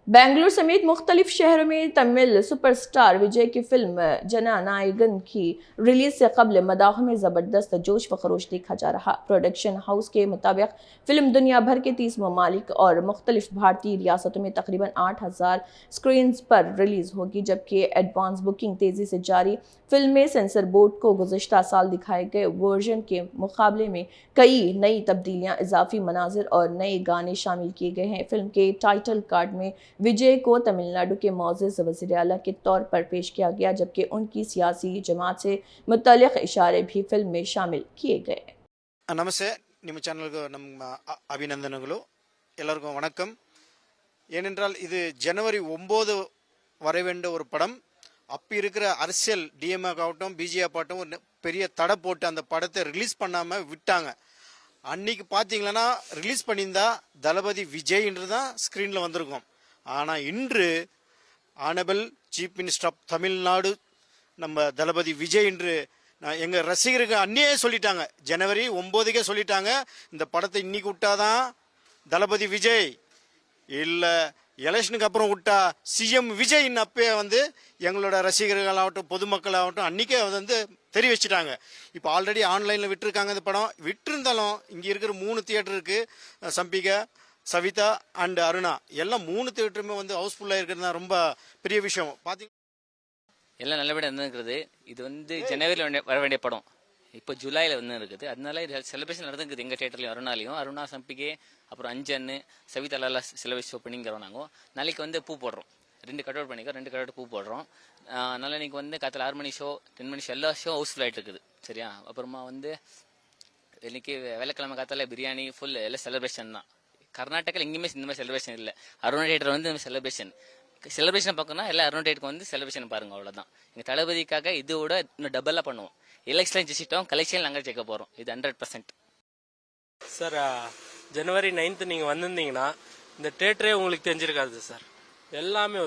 बेंगलुरु समेत मुख्तलिफ शहरों में तमिल सुपरस्टार विजय की फिल्म जननायगन की रिलीज से कबल मदाह में जबरदस्त जोश व खरोश देखा जा रहा। प्रोडक्शन हाउस के मुताबिक फिल्म दुनिया भर के 30 ममालिक और मुख्तलिफ भारतीय रियासतों में तकरीबन 8,000 स्क्रीन पर रिलीज होगी, जबकि एडवांस बुकिंग तेजी से जारी। फिल्म में सेंसर बोर्ड को गुज़श्ता साल दिखाए गए वर्जन के मुकाबले में कई नई तब्दीलियां, इजाफी मनाजिर और नए गाने शामिल किए गए हैं। फिल्म के टाइटल कार्ड में विजय को तमिलनाडु के मौजूद वज़ीर आला के तौर पर पेश किया गया, जबकि उनकी सियासी जमात से मुतल्लिक़ इशारे भी फिल्म में शामिल किए गए। ನಮಸ್ತೆ, ನಿಮ್ಮ ಚಾನಲ್ಗೆ ನಮ್ಮ ಅಭಿನಂದನೆಗಳು. ಎಲ್ಲರಿಗೂ வணக்கம். ஏனென்றால் இது ஜனவரி 9 வர வேண்டிய ஒரு படம். அப்போ இருக்கிற அரசியல் டிஎம்ஏ ஆகட்டும் பிஜேபி ஆகட்டும் ஒரு பெரிய தடை போட்டு அந்த படத்தை ரிலீஸ் பண்ணாமல் விட்டாங்க. அன்னைக்கு பார்த்தீங்கன்னா ரிலீஸ் பண்ணியிருந்தா தளபதி விஜய்ன்றது தான் ஸ்க்ரீனில் வந்திருக்கும். ஆனால் இன்று honourable chief minister of Tamil Nadu நம்ம தளபதி விஜய் என்று எங்கள் ரசிகருக்கு அன்னையே சொல்லிட்டாங்க. ஜனவரி 9க்கே சொல்லிட்டாங்க, இந்த படத்தை இன்னைக்கு விட்டாதான் தளபதி விஜய், இல்லை எலெக்ஷனுக்கு அப்புறம் விட்டா சிஎம் விஜய்ன்னு அப்பயே எங்களோட ரசிகர்கள் ஆகட்டும் பொதுமக்கள் ஆகட்டும் அன்றைக்கே தெரிய வச்சுட்டாங்க. இப்போ ஆல்ரெடி ஆன்லைனில் விட்டுருக்காங்க. இந்த படம் விட்டுருந்தாலும் இங்கே இருக்கிற 3 தியேட்டர் இருக்குது, சம்பிகா, சவிதா அண்ட் அருணா, எல்லாம் 3 தியேட்டருமே ஹவுஸ்ஃபுல்லாக இருக்கிறது தான் ரொம்ப பெரிய விஷயம். பார்த்தீங்க எல்லாம் நல்லபடியாக இருந்துருக்குது. இது ஜனவரியில் வர வேண்டிய படம் இப்போ ஜூலையில் இருக்குது. அதனால இது செலிப்ரேஷன் நடந்துருக்குது எங்கள் தேட்டர்லையும். அருணா, சம்பிகே, அப்புறம் அஞ்சன்னு, சவிதாலெல்லாம் செலிப்ரேட் ஷோ பண்ணிங்கிறோம். நாங்கள் நாளைக்கு பூ போடுறோம், 2 கட் அவுட் பண்ணிக்கிறோம், 2 கட் அவுட் பூ போடுறோம். நாளைக்கு காலையில் 6 மணி ஷோ, 10 மணி ஷோ, எல்லா ஷோ ஹவுஸ்ஃபுல் ஆகிட்டு இருக்குது. சரியா? அப்புறமா இன்னைக்கு வெள்ளிக்கிழமை காத்தால பிரியாணி ஃபுல் எல்லாம் செலிப்ரேஷன் தான். கர்நாடகாவில் எங்கேயுமே இந்த மாதிரி செலிப்ரேஷன் இல்லை. அருணா தேட்டர் செலிப்ரேஷன் பார்க்கணும். எல்லாம் அருணா தேட்டருக்கு செலிப்ரேஷன் பாருங்க, அவ்வளோதான். எங்கள் தளபதிக்காக இதோட இன்னும் டபுளாக பண்ணுவோம். எலெக்ஷன் ஜெயிச்சிட்டோம், கலெக்ஷன் நாங்கள் ஜெயிக்க போகிறோம். இது 100%. சார், ஜனவரி 9 நீங்கள் வந்திருந்தீங்கன்னா இந்த தேட்டரே உங்களுக்கு தெரிஞ்சிருக்காது சார். எல்லாமே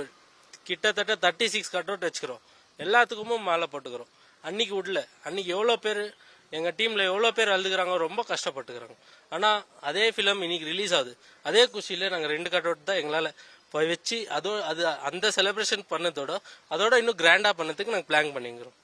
கிட்டத்தட்ட 36 கட் அவுட் வச்சுக்கிறோம். எல்லாத்துக்குமே மாலை போட்டுக்கிறோம். அன்னைக்கு விடல. அன்னைக்கு எவ்வளோ பேர் எங்கள் டீமில் எவ்வளோ பேர் அழுதுகிறாங்க, ரொம்ப கஷ்டப்பட்டுக்கிறாங்க. ஆனால் அதே ஃபிலிம் இன்னைக்கு ரிலீஸ் ஆகுது. அதே குஷியில் நாங்கள் 2 கட் அவுட் தான் எங்களால் வச்சு அந்த செலிப்ரேஷன் அதோட இன்னும் கிராண்டாக பண்ணதுக்கு நாங்கள் பிளான் பண்ணிக்கிறோம்.